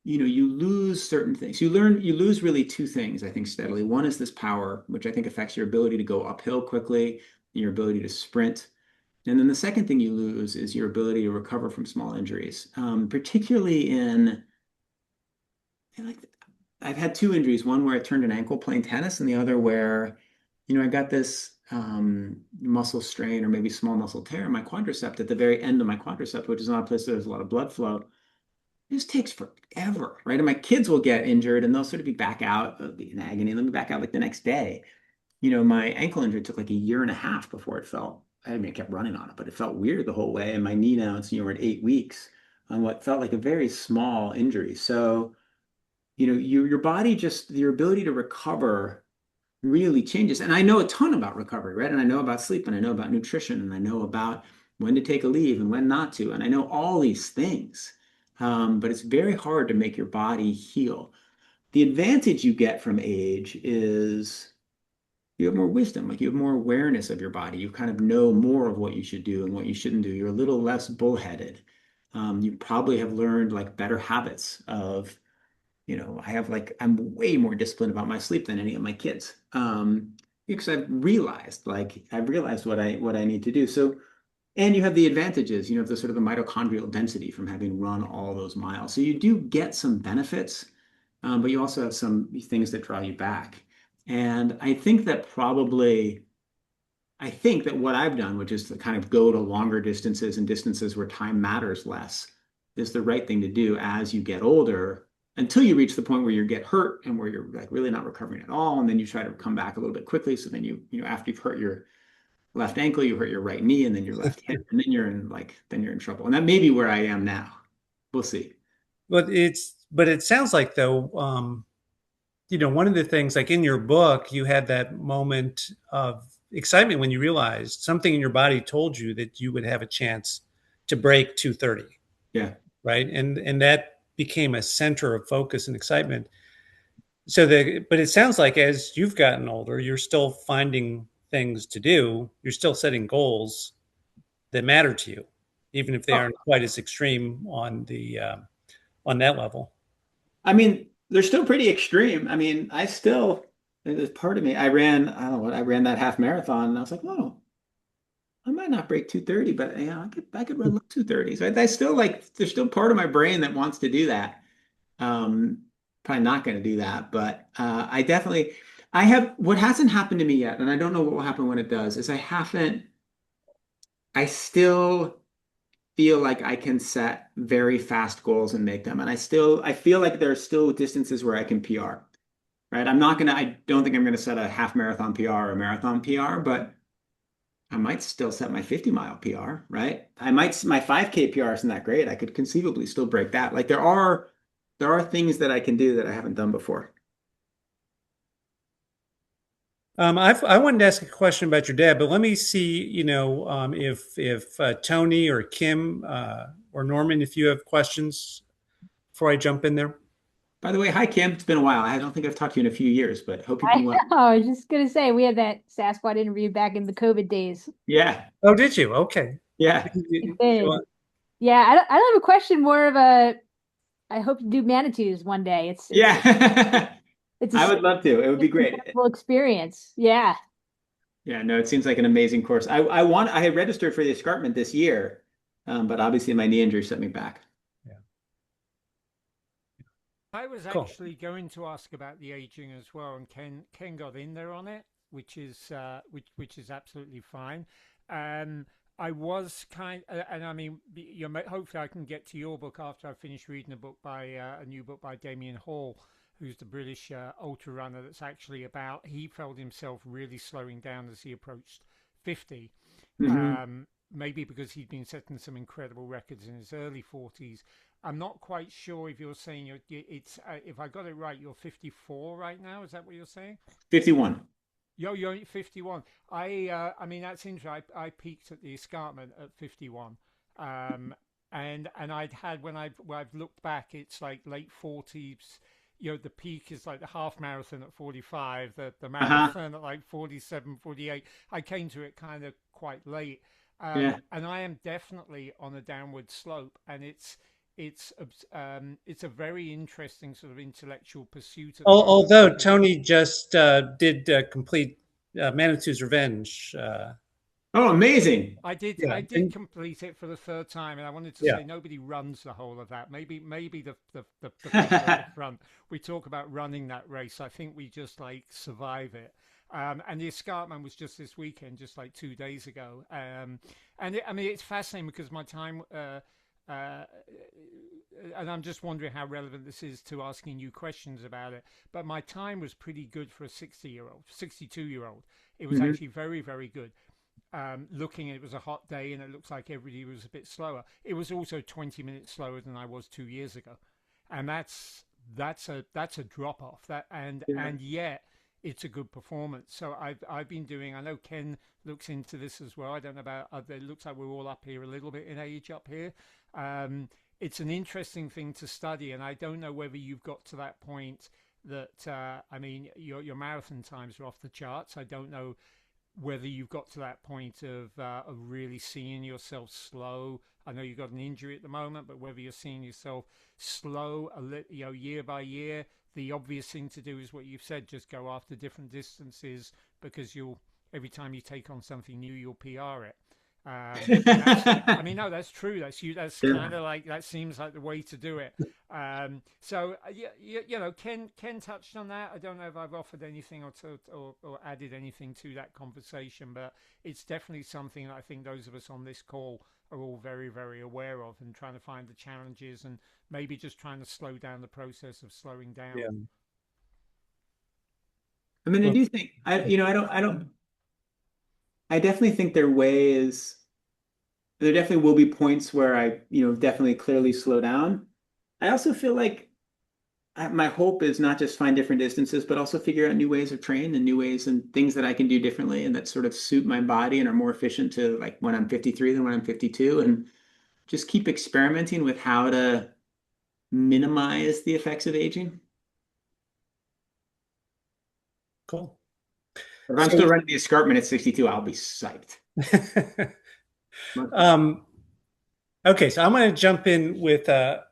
you lose certain things. You lose really two things, I think, steadily. One is this power, which I think affects your ability to go uphill quickly, your ability to sprint. And then the second thing you lose is your ability to recover from small injuries, particularly like I've had two injuries, one where I turned an ankle playing tennis, and the other where, I got this muscle strain or maybe small muscle tear in my quadricep at the very end of my quadricep, which is not a place that there's a lot of blood flow. This takes forever, right? And my kids will get injured and they'll sort of be back out, they'll be in agony, and they'll be back out like the next day. My ankle injury took like a year and a half before it felt, I mean, I kept running on it, but it felt weird the whole way. And my knee now, it's, we're at 8 weeks on what felt like a very small injury. So, your body, just your ability to recover really changes. And I know a ton about recovery, right? And I know about sleep, and I know about nutrition, and I know about when to take a leave and when not to. And I know all these things. But it's very hard to make your body heal. The advantage you get from age is you have more wisdom, like you have more awareness of your body. You kind of know more of what you should do and what you shouldn't do. You're a little less bullheaded. You probably have learned like better habits of, I'm way more disciplined about my sleep than any of my kids. Because I've realized what I need to do. So, and you have the advantages, the sort of the mitochondrial density from having run all those miles. So you do get some benefits, but you also have some things that draw you back. And I think that what I've done, which is to kind of go to longer distances and distances where time matters less, is the right thing to do as you get older, until you reach the point where you get hurt and where you're like really not recovering at all. And then you try to come back a little bit quickly. So then after you've hurt your left ankle, you hurt your right knee, and then your left hip, and then you're in trouble. And that may be where I am now. We'll see. But it sounds like though, one of the things like in your book, you had that moment of excitement when you realized something in your body told you that you would have a chance to break 230. Yeah. right? And that became a center of focus and excitement. But it sounds like as you've gotten older, you're still finding things to do. You're still setting goals that matter to you, even if they Oh, aren't quite as extreme on that level. I mean, they're still pretty extreme. I mean, there's part of me, I don't know what, I ran that half marathon and I was like, oh, I might not break 2:30, but yeah, I could run 2:30s. I still like, there's still part of my brain that wants to do that. Um, Probably not going to do that, but I have, what hasn't happened to me yet, and I don't know what will happen when it does, is I still feel like I can set very fast goals and make them. And I feel like there are still distances where I can PR, right? I don't think I'm going to set a half marathon PR or a marathon PR, but I might still set my 50-mile PR, right? My 5K PR isn't that great. I could conceivably still break that. Like there are things that I can do that I haven't done before. I wanted to ask a question about your dad, but let me see, if Tony or Kim or Norman, if you have questions before I jump in there. By the way, hi Kim. It's been a while. I don't think I've talked to you in a few years, but hope you're I doing well. know. I was just gonna say we had that Sasquatch interview back in the COVID days. Yeah, Oh, did you? Okay. yeah, We did. Yeah, I don't have a question. More of a. I hope to do Manitous one day. yeah. It's I a would love to. It would be great. incredible experience. Yeah. Yeah, no, it seems like an amazing course. I had registered for the escarpment this year, but obviously my knee injury set me back. Yeah. I was Cool. actually going to ask about the aging as well, and Ken got in there on it, which is absolutely fine. I was and I mean, hopefully I can get to your book after I finish reading a new book by Damien Hall, who's the British ultra runner. That's actually about he felt himself really slowing down as he approached 50. Hmm. Maybe because he'd been setting some incredible records in his early 40s. I'm not quite sure if you're saying it's if I got it right, you're 54 right now. Is that what you're saying? 51. You're 51. I mean that's interesting. I peaked at the escarpment at 51, and I'd had when I've looked back, it's like late 40s. The peak is like the half marathon at 45, the Uh-huh. marathon at like 47, 48. I came to it kind of quite late, Yeah. and I am definitely on a downward slope, and it's it's a very interesting sort of intellectual pursuit at the moment Although because Tony just did complete Manitou's Revenge. Oh, amazing. Yeah, I did and complete it for the third time, and I wanted to yeah, say nobody runs the whole of that. Maybe the people at the front. We talk about running that race. I think we just like survive it. And the escarpment was just this weekend, just like 2 days ago. I mean, it's fascinating because my time. Uh, and I'm just wondering how relevant this is to asking you questions about it. But my time was pretty good for a 60-year-old, 62-year-old. It was Hmm. actually very, very good. Looking, it was a hot day, and it looks like everybody was a bit slower. It was also 20 minutes slower than I was 2 years ago, and that's a drop off. Yeah. And yet it's a good performance. So I've been doing. I know Ken looks into this as well. I don't know about other. It looks like we're all up here a little bit in age up here. Um, it's an interesting thing to study, and I don't know whether you've got to that point that I mean your marathon times are off the charts. I don't know whether you've got to that point of really seeing yourself slow. I know you've got an injury at the moment, but whether you're seeing yourself slow, year by year, the obvious thing to do is what you've said: just go after different distances because you'll every time you take on something new, you'll PR it. And that's, I mean, no, that's true. That's you. That's Yeah. kind of like that seems like the way to do it. Ken touched on that. I don't know if I've offered anything or added anything to that conversation, but it's definitely something that I think those of us on this call are all very, very aware of and trying to find the challenges and maybe just trying to slow down the process of slowing down. yeah. I mean, I Well, do think I definitely think there definitely will be points where definitely clearly slow down. I also feel like my hope is not just find different distances, but also figure out new ways of training and new ways and things that I can do differently and that sort of suit my body and are more efficient to like when I'm 53 than when I'm 52. And just keep experimenting with how to minimize the effects of aging. Cool. If I'm still running the escarpment at 62, I'll be psyched. Okay, so I'm going to jump in with a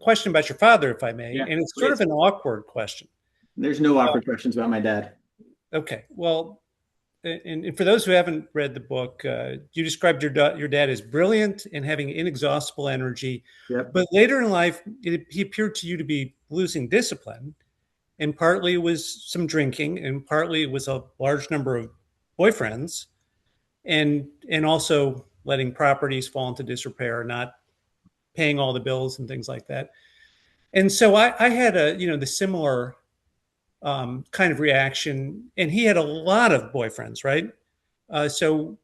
question about your father, if I may, Yeah, and it's sort please. of an awkward question. There's no awkward questions about my dad. Okay, well, and for those who haven't read the book, you described your dad as brilliant and having inexhaustible energy, Yep. but later in life, he appeared to you to be losing discipline, and partly it was some drinking, and partly it was a large number of boyfriends, and also letting properties fall into disrepair, not paying all the bills and things like that. And so I had the similar kind of reaction, and he had a lot of boyfriends, right? So,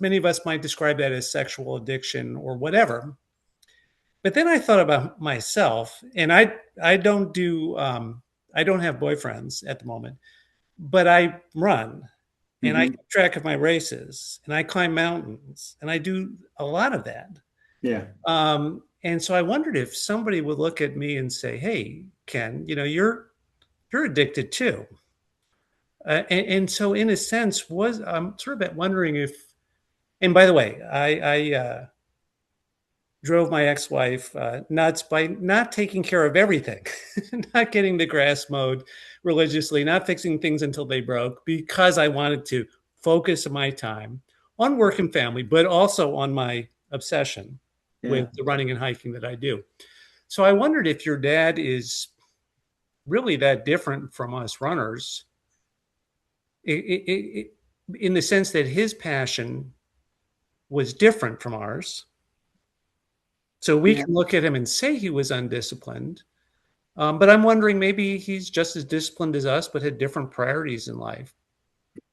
many of us might describe that as sexual addiction or whatever. But then I thought about myself, and I don't do I don't have boyfriends at the moment, but I run and I Mm-hmm. keep track of my races and I climb mountains and I do a lot of that. Yeah. And so I wondered if somebody would look at me and say, "Hey, Ken, you're addicted too." And so, in a sense, I'm sort of wondering if. And by the way, I drove my ex-wife nuts by not taking care of everything, not getting the grass mowed religiously, not fixing things until they broke, because I wanted to focus my time on work and family, but also on my obsession Yeah. with the running and hiking that I do. So I wondered if your dad is really that different from us runners, in the sense that his passion was different from ours. So we Yeah. can look at him and say he was undisciplined. But I'm wondering, maybe he's just as disciplined as us, but had different priorities in life.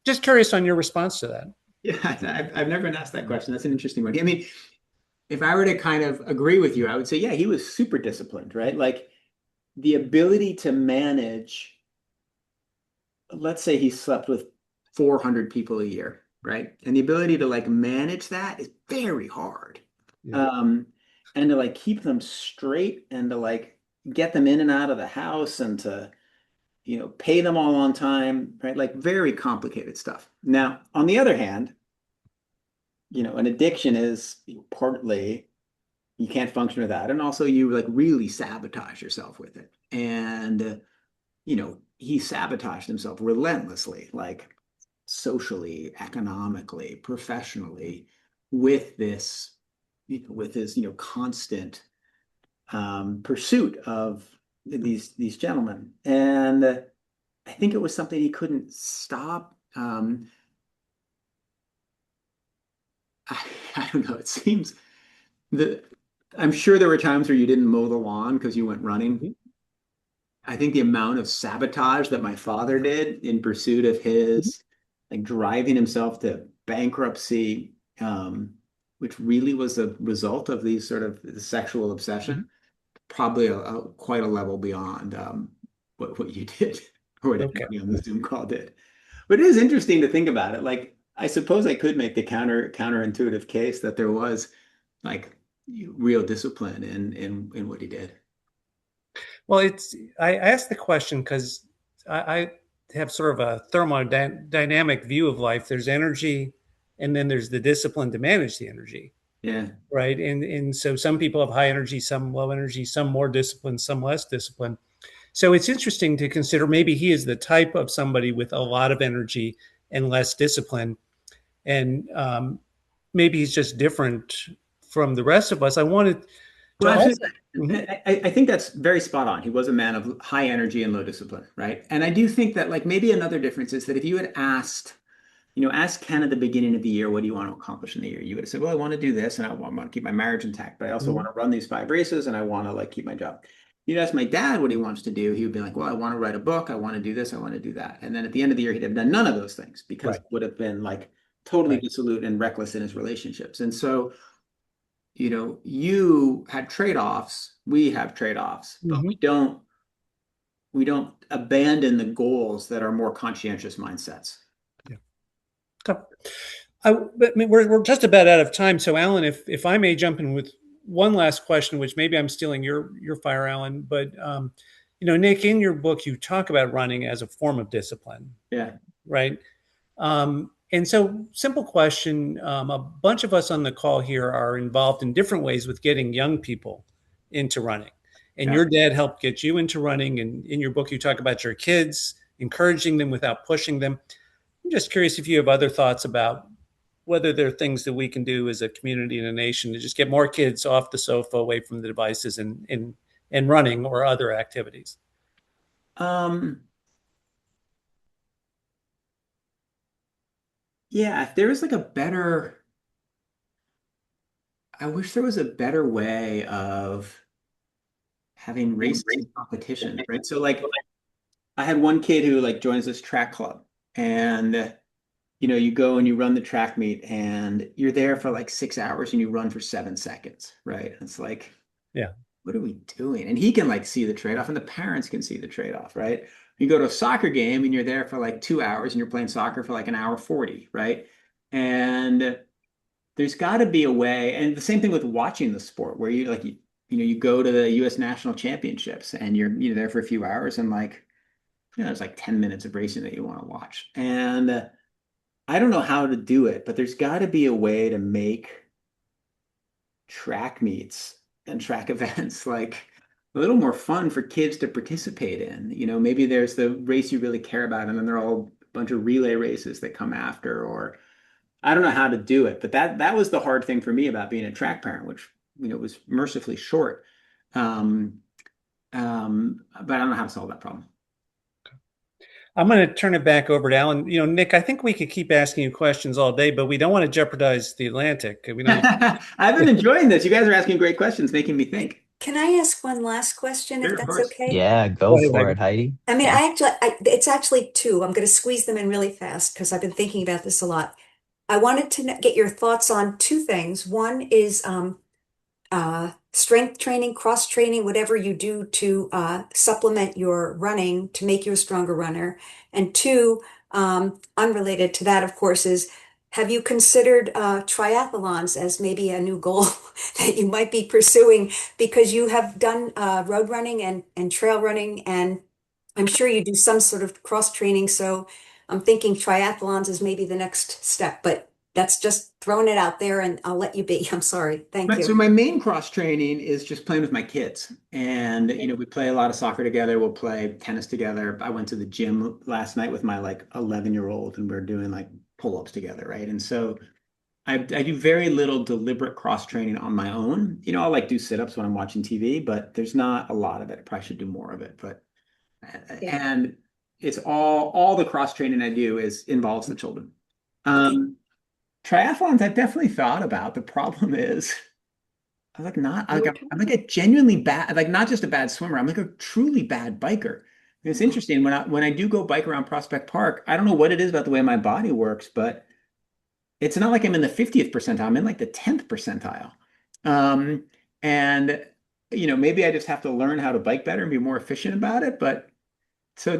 Just curious on your response to that. Yeah. I've never been asked that question. That's an interesting one. I mean, if I were to kind of agree with you, I would say, yeah, he was super disciplined, right? Like the ability to manage, let's say he slept with 400 people a year, right? And the ability to like manage that is very hard. Yeah. And to like keep them straight and to like get them in and out of the house and to, pay them all on time, right? Like very complicated stuff. Now, on the other hand, an addiction is partly you can't function without, and also you like really sabotage yourself with it. And he sabotaged himself relentlessly, like socially, economically, professionally, with this, with his, constant pursuit of these gentlemen. And I think it was something he couldn't stop. I don't know. It seems that I'm sure there were times where you didn't mow the lawn because you went running. Mhm. I think the amount of sabotage that my father did in pursuit of his, like driving himself to bankruptcy, which really was a result of these sort of sexual obsession, probably quite a level beyond what you did or what Okay. everybody on the Zoom call did. But it is interesting to think about it. Like, I suppose I could make the counterintuitive case that there was like real discipline in what he did. Well, I asked the question because I have sort of a thermodynamic view of life. There's energy, and then there's the discipline to manage the energy, Yeah. right? And so some people have high energy, some low energy, some more disciplined, some less disciplined. So it's interesting to consider, maybe he is the type of somebody with a lot of energy and less discipline, and maybe he's just different from the rest of us. I wanted to Well, also. actually, Mhm. I think that's very spot on. He was a man of high energy and low discipline, right? And I do think that like maybe another difference is that if you had asked Ken at the beginning of the year, what do you want to accomplish in the year? You would have said, well, I want to do this and I want to keep my marriage intact, but I also want to run these 5 races and I want to like keep my job. You'd ask my dad what he wants to do. He would be like, well, I want to write a book. I want to do this. I want to do that. And then at the end of the year, he'd have done none of those things because Right, it would have been like totally right. dissolute and reckless in his relationships. And so you had trade-offs, we have trade-offs, but Mhm. we don't abandon the goals that are more conscientious mindsets. Yeah. Okay. But I mean, we're just about out of time. So, Alan, if I may jump in with one last question, which maybe I'm stealing your fire, Alan, but Nick, in your book, you talk about running as a form of discipline, Yeah. right? And so, simple question: a bunch of us on the call here are involved in different ways with getting young people into running. And Yeah. your dad helped get you into running. And in your book, you talk about your kids, encouraging them without pushing them. I'm just curious if you have other thoughts about whether there are things that we can do as a community and a nation to just get more kids off the sofa, away from the devices, and running or other activities. Um, yeah, if there was like a better, I wish there was a better way of having races and competition, right? So like I had one kid who like joins this track club and you go and you run the track meet and you're there for like 6 hours and you run for 7 seconds, right? It's like, Yeah. what are we doing? And he can like see the trade-off and the parents can see the trade-off, right? You go to a soccer game and you're there for like 2 hours and you're playing soccer for like an hour 40, right? And there's got to be a way, and the same thing with watching the sport where you go to the US national championships and you're there for a few hours and like, there's like 10 minutes of racing that you want to watch. And I don't know how to do it, but there's got to be a way to make track meets and track events like a little more fun for kids to participate in. Maybe there's the race you really care about, and then there are all a bunch of relay races that come after, or I don't know how to do it, but that was the hard thing for me about being a track parent, which was mercifully short. Um, but I don't know how to solve that problem. I'm going to turn it back over to Alan. Nick, I think we could keep asking you questions all day, but we don't want to jeopardize the Atlantic. We don't. I've been enjoying this. You guys are asking great questions, making me think. Can I ask one last question, Sure, if of that's course. okay? Yeah, Go go ahead, for Heidi. it, Heidi. I mean, Yeah. it's actually two. I'm going to squeeze them in really fast because I've been thinking about this a lot. I wanted to get your thoughts on two things. One is strength training, cross training, whatever you do to supplement your running to make you a stronger runner. And two, unrelated to that, of course, is have you considered triathlons as maybe a new goal that you might be pursuing because you have done road running and trail running, and I'm sure you do some sort of cross training. So I'm thinking triathlons is maybe the next step, but that's just throwing it out there and I'll let you be. I'm sorry. Thank Right. So you. my main cross training is just playing with my kids. And, we play a lot of soccer together. We'll play tennis together. I went to the gym last night with my like 11-year-old and we're doing like pull-ups together. Right. And so I do very little deliberate cross training on my own. I'll like do sit-ups when I'm watching TV, but there's not a lot of it. I probably should do more of it. But, Yeah. and it's all the cross training I do is involves the children. Okay. Triathlons I've definitely thought about. The problem is, I'm like not like I'm like a genuinely bad, like not just a bad swimmer. I'm like a truly bad biker. And it's interesting when I do go bike around Prospect Park. I don't know what it is about the way my body works, but it's not like I'm in the 50th percentile. I'm in like the 10th percentile. And maybe I just have to learn how to bike better and be more efficient about it. But so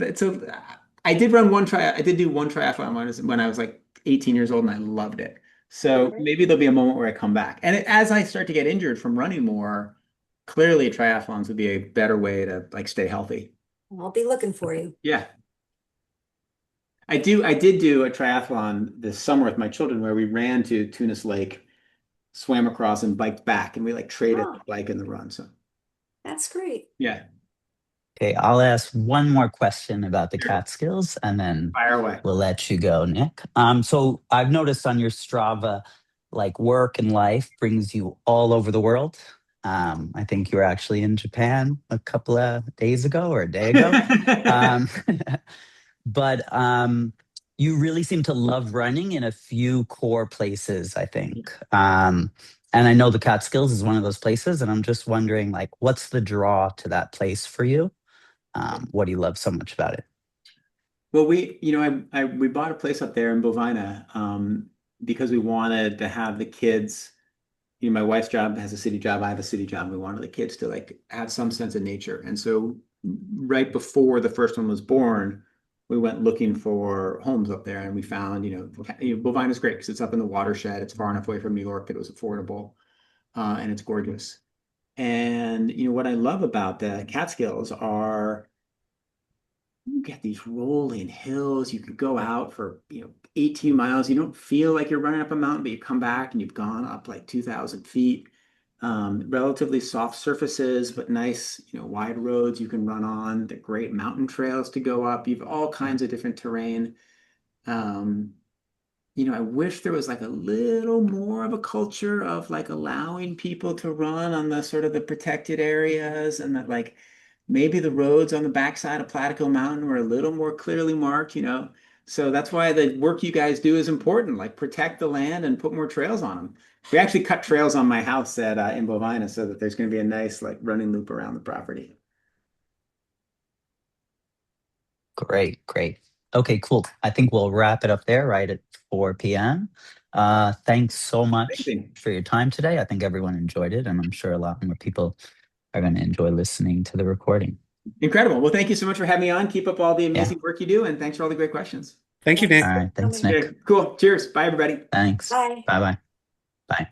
I did do one triathlon when I was like 18 years old and I loved it. So Okay. maybe there'll be a moment where I come back. And as I start to get injured from running more, clearly triathlons would be a better way to like stay healthy. I'll be looking for you. Yeah. I did do a triathlon this summer with my children where we ran to Tunis Lake, swam across and biked back and we like traded the Oh, bike and the run. So that's great. yeah, Okay, I'll ask one more question about the sure. Catskills and then Fire away. we'll let you go, Nick. So I've noticed on your Strava, like work and life brings you all over the world. I think you were actually in Japan a couple of days ago or a day ago. Um, but you really seem to love running in a few core places, I think. And I know the Catskills is one of those places, and I'm just wondering, like, what's the draw to that place for you? What do you love so much about it? Well, we bought a place up there in Bovina because we wanted to have the kids. My wife's job has a city job. I have a city job. We wanted the kids to like have some sense of nature. And so, right before the first one was born, we went looking for homes up there, and we found, Bovine is great because it's up in the watershed. It's far enough away from New York that it was affordable, and it's gorgeous. And what I love about the Catskills are you get these rolling hills. You could go out for 18 miles. You don't feel like you're running up a mountain, but you come back and you've gone up like 2,000 feet. Relatively soft surfaces, but nice, wide roads you can run on. The great mountain trails to go up. You've all kinds of different terrain. Um, I wish there was like a little more of a culture of like allowing people to run on the sort of the protected areas, and that like maybe the roads on the backside of Platico Mountain were a little more clearly marked. So that's why the work you guys do is important, like protect the land and put more trails on them. We actually cut trails on my house at in Bovina so that there's going to be a nice like running loop around the property. Great, great. Okay, cool. I think we'll wrap it up there right at 4 p.m. Thanks so much Amazing. for your time today. I think everyone enjoyed it, and I'm sure a lot more people are going to enjoy listening to the recording. Incredible. Well, thank you so much for having me on. Keep up all the amazing work you do, and thanks for all the great questions. Thank you, Nick. All right. Thanks, Nick. Okay, cool. Cheers. Bye, everybody. Thanks. Bye. Bye-bye. Bye.